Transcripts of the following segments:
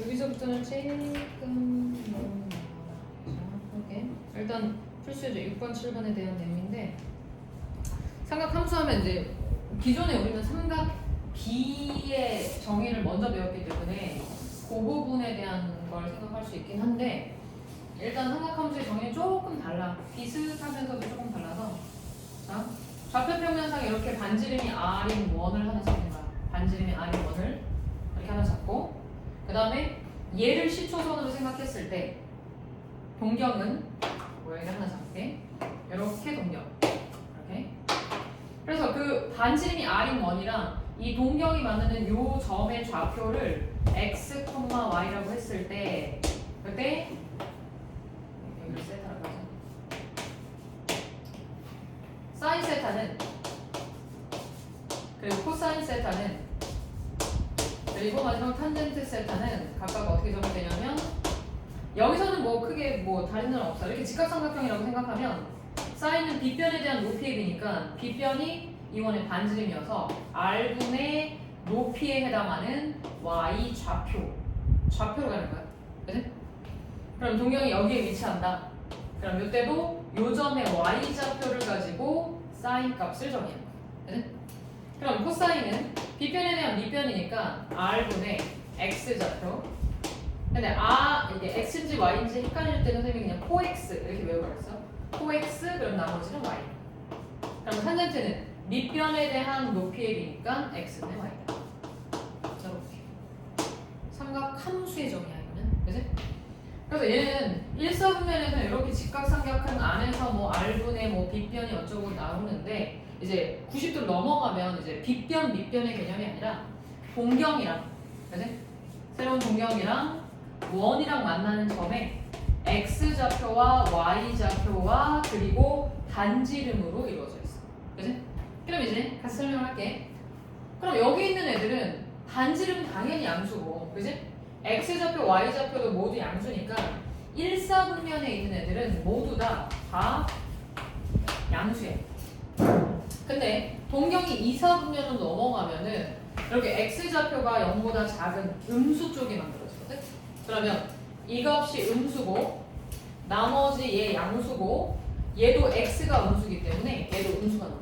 여기서부터는 조금 이렇게 일단 풀수제 6번, 7번에 대한 내용인데 삼각함수하면 이제 기존에 우리는 삼각 B의 정의를 먼저 배웠기 때문에 그 부분에 대한 걸 생각할 수 있긴 한데 일단 삼각함수의 정의는 조금 달라. 비슷하면서도 조금 달라서 자, 좌표평면상에 이렇게 반지름이 R인 원을 하나 잡는 거야. 반지름이 R인 원을 이렇게 하나 잡고 그 다음에 얘를 시초선으로 생각했을 때 동경은 모양을 하나 잡게 이렇게 동경 이렇게 그래서 그 반지름이 R인 원이랑 이 동경이 만드는 요 점의 좌표를 x, y라고 했을 때 그때 여기를 세타라고 하죠. 사인 세타는 그리고 코사인 세타는 그리고 마지막 탄젠트 세타는 각각 어떻게 적용되냐면 여기서는 뭐 크게 뭐 다른 건 없어요. 이렇게 직각삼각형이라고 생각하면 사인은 빗변에 대한 높이의 비니까 빗변이 이 원의 반지름이어서 R분의 높이에 해당하는 Y 좌표로 가는 거야. 그치? 그럼 동경이 여기에 위치한다. 그럼 이때도 요 점의 Y 좌표를 가지고 사인 값을 정의한 거야. 그치? 그럼 코사인은 빗변에 대한 밑변이니까 R분의 X 좌표. 근데 이게 X인지 Y인지 헷갈릴 때는 선생님이 그냥 코X 이렇게 외워버렸어. 코X 그럼 나머지는 Y. 그럼 탄젠트는 밑변에 대한 높이의 비니까 X분의 Y다. 자, 이렇게. 삼각함수의 정의야 이거는. 그치? 그래서 얘는 일사분면에서는 이렇게 직각삼각형 안에서 뭐 R분의 뭐 빗변이 어쩌고 나오는데 이제 90도를 넘어가면 이제 빗변, 밑변의 개념이 아니라 동경이랑 그치? 새로운 동경이랑 원이랑 만나는 점에 X좌표와 Y좌표와 그리고 반지름으로 이루어져 있어. 그치? 그럼 이제 같이 설명할게. 그럼 여기 있는 애들은 반지름 당연히 양수고 그치? X좌표, Y좌표도 모두 양수니까 1사분면에 있는 애들은 모두 다 양수야. 근데 동경이 2사분면으로 넘어가면은 이렇게 X좌표가 0보다 작은 음수 쪽이 만들어지거든? 그러면 이 값이 음수고 나머지 얘 양수고 얘도 X가 음수기 때문에 얘도 음수가 나와.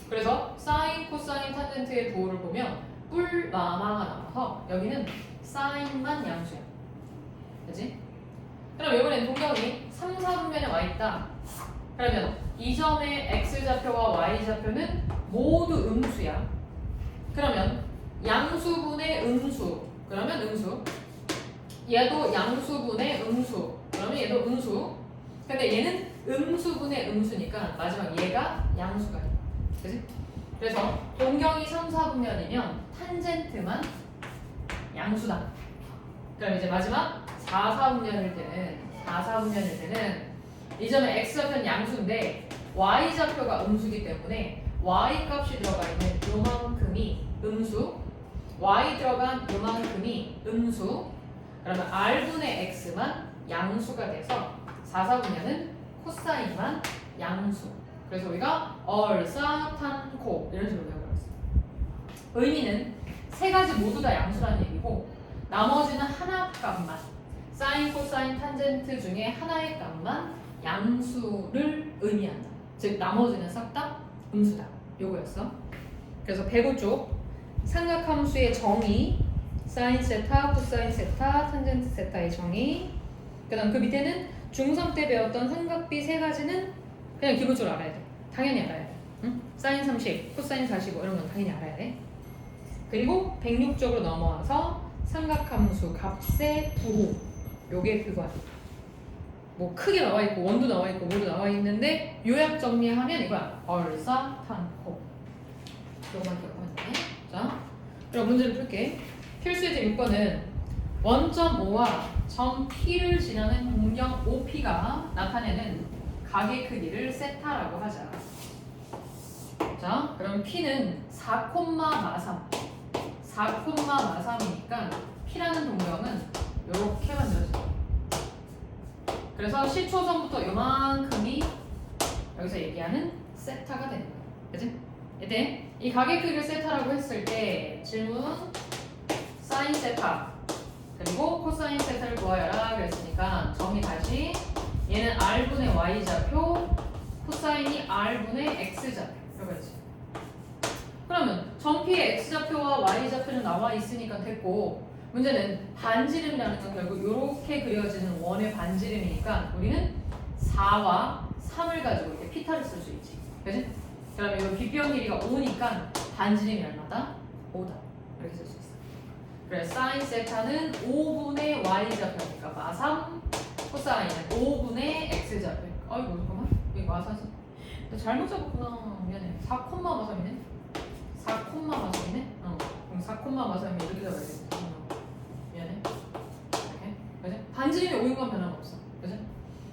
그래서 사인, 코사인, 탄젠트의 도를 보면 뿔마마가 나와서 여기는 사인만 양수야. 그치? 그럼 이번엔 동경이 3, 4분면에 와있다. 그러면 이 점의 X좌표와 Y좌표는 모두 음수야. 그러면 양수분의 음수 그러면 음수 얘도 양수분의 음수 그러면 얘도 음수 근데 얘는 음수분의 음수니까 마지막 얘가 양수가 돼. 그치? 그래서 동경이 3, 4분면이면 탄젠트만 양수다. 그럼 이제 마지막 4, 4분면일 때는 이 점의 X좌표는 양수인데 Y좌표가 음수기 때문에 Y 값이 들어가 있는 요만큼이 음수 Y 들어간 요만큼이 음수 그러면 R분의 X만 양수가 돼서 4, 4분면은 코사인만 양수 그래서 우리가 얼사탄코 이런 식으로 배워버렸어. 의미는 세 가지 모두 다 양수라는 얘기고 나머지는 하나 값만 사인, 코사인, 탄젠트 중에 하나의 값만 양수를 의미한다. 즉 나머지는 싹 다 음수다. 요거였어. 그래서 105쪽 삼각함수의 정의 사인 세타, 코사인 세타, 탄젠트 세타의 정의 그 다음 그 밑에는 중3 때 배웠던 삼각비 세 가지는 그냥 기본적으로 알아야 돼. 당연히 알아야 돼. 응? 사인 30, 코사인 45 이런 건 당연히 알아야 돼. 그리고 106쪽으로 넘어와서 삼각함수 값의 부호 요게 그거야. 뭐 크게 나와 있고 원도 나와 있고 모두 나와 있는데 요약 정리하면 이거야. 얼사탄코. 요거만 기억하면 돼. 자, 그럼 문제를 풀게. 필수예제 6번은 원점 O와 점 P를 지나는 동경 OP가 나타내는 각의 크기를 세타라고 하자. 자, 그럼 P는 4,43. 4,43이니까 P라는 동경은 이렇게 만들어져. 그래서 시초선부터 요만큼이 여기서 얘기하는 세타가 되는 거야. 그치? 이때 이 각의 크기를 세타라고 했을 때 질문 사인 세타 그리고 코사인 세타를 구하여라 그랬으니까 정리 다시. 얘는 r분의 y좌표, 코사인이 r분의 x좌표. 이거지. 그러면 전피의 x좌표와 y좌표는 나와 있으니까 됐고, 문제는 반지름이라는 건 결국 이렇게 그려지는 원의 반지름이니까 우리는 4와 3을 가지고 이렇게 피타를 쓸 수 있지. 그지? 그러면 이거 비평 길이가 5니까 반지름이 얼마다? 5다. 이렇게 쓸 수 있어. 그래, 사인 세타는 5분의 y좌표니까 마삼, 코사인은 5분의 x좌표니까. 아이고 잠깐만, 이거 마사지. 나 잘못 잡았구나. 미안해. 4콤마 마삼이네. 4콤마 마삼이네. 그럼 4콤마 마삼이면 이렇게 잡아야 돼. 미안해. 이렇게. 그지? 반지름이 5인 건 변함없어. 그지?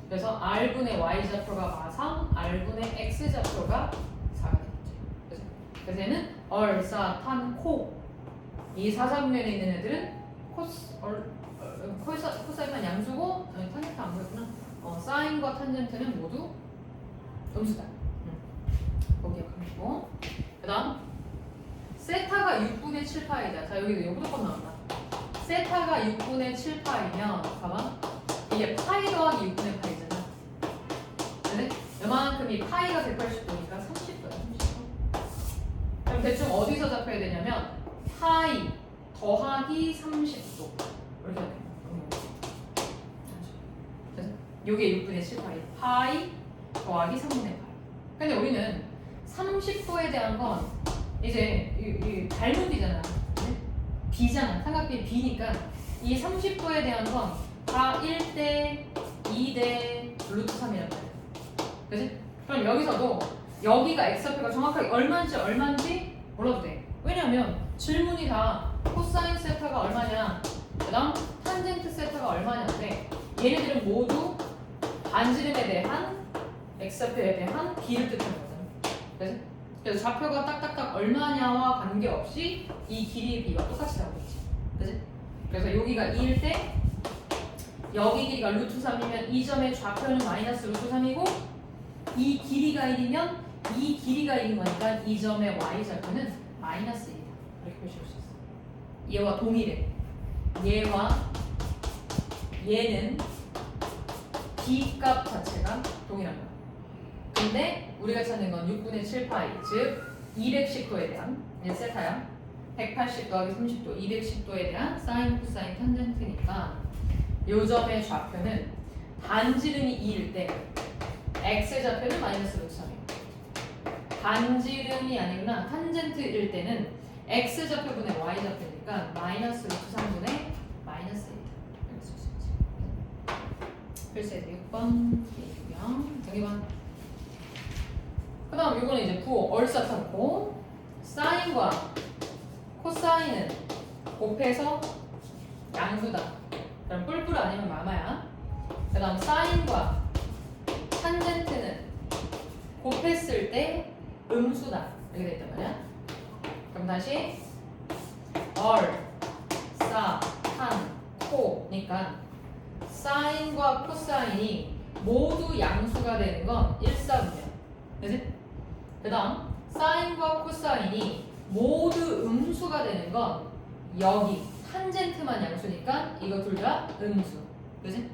그래서 r분의 y좌표가 마삼, r분의 x좌표가 4가 되겠지. 그지? 그래서 얘는 얼사탄코. 이 사삼면에 있는 애들은 코사인만 양수고, 탄젠트 안 보였구나. 사인과 탄젠트는 모두 음수다. 거기 기억하시고. 그 다음 세타가 6분의 7파이다. 자, 여기도 이거 무조건 나온다. 세타가 6분의 7파이면 봐봐, 이게 파이 더하기 6분의 파이잖아. 그래? 이만큼이 파이가 180도니까 30도야. 30도. 그럼 대충 어디서 잡혀야 되냐면 파이 더하기 30도 이렇게 해야 돼. 그래서 요게 6분의 7파이, 파이 더하기 3분의 파이. 근데 우리는 30도에 대한 건 이제 이 발문비잖아. B잖아. 삼각비 B니까 이 30도에 대한 건 다 1대 2대 루트 3이란 말이야. 그치? 그럼 여기서도 여기가 x좌표가 정확하게 얼마인지 몰라도 돼. 왜냐면 질문이 다 코사인 세타가 얼마냐, 그 다음 탄젠트 세타가 얼마냐인데 얘네들은 모두 반지름에 대한 x좌표에 대한 b를 뜻하는 거잖아. 그래서 좌표가 딱딱딱 얼마냐와 관계없이 이 길이의 b가 똑같이 나오겠지. 그치? 그래서 여기가 2일 때 여기 길이가 루트 3이면 이 점의 좌표는 마이너스 루트 3이고 이 길이가 1이면 이 길이가 1인 거니까 이 점의 y좌표는 마이너스 1이다. 이렇게 표시할 수 있어. 얘와 동일해. 얘와 얘는 b값 자체가 동일한 거야. 근데 우리가 찾는 건 6분의 7파이, 즉 210도에 대한, 얘 세타야. 180 더하기 30도, 210도에 대한 사인, 코사인, 탄젠트니까 요 점의 좌표는 반지름이 2일 때 x좌표는 마이너스 루트 3이에요. 반지름이 아니구나. 탄젠트일 때는 x좌표분의 y좌표니까 마이너스 루트 3분의 마이너스 1이다. 이렇게 쓸 수 있지. 글쎄 6번, 6번, 여기 봐. 그 다음 이거는 이제 부호 얼사탄코. 사인과 코사인은 곱해서 양수다. 그럼 뿔뿔 아니면 마마야. 그 다음 사인과 탄젠트는 곱했을 때 음수다. 이렇게 됐단 말이야. 그럼 다시 얼, 사, 탄, 코니까 사인과 코사인이 모두 양수가 되는 건 1사분면. 그치? 그 다음 사인과 코사인이 모두 음수가 되는 건 여기 탄젠트만 양수니까 이거 둘 다 음수. 그치?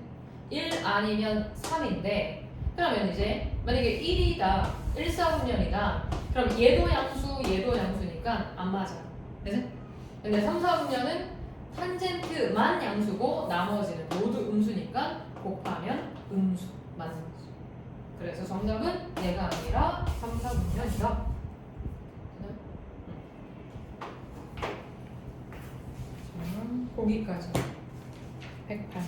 1 아니면 3인데 그러면 이제 만약에 1이다 1사분면이다 그럼 얘도 양수 얘도 양수니까 안 맞아. 그치? 근데 3, 4분면은 탄젠트만 양수고 나머지는 모두 음수니까 곱하면 음수 맞는 거지. 그래서 정답은 얘가 아니라 3, 4분면이다. 거기까지 108.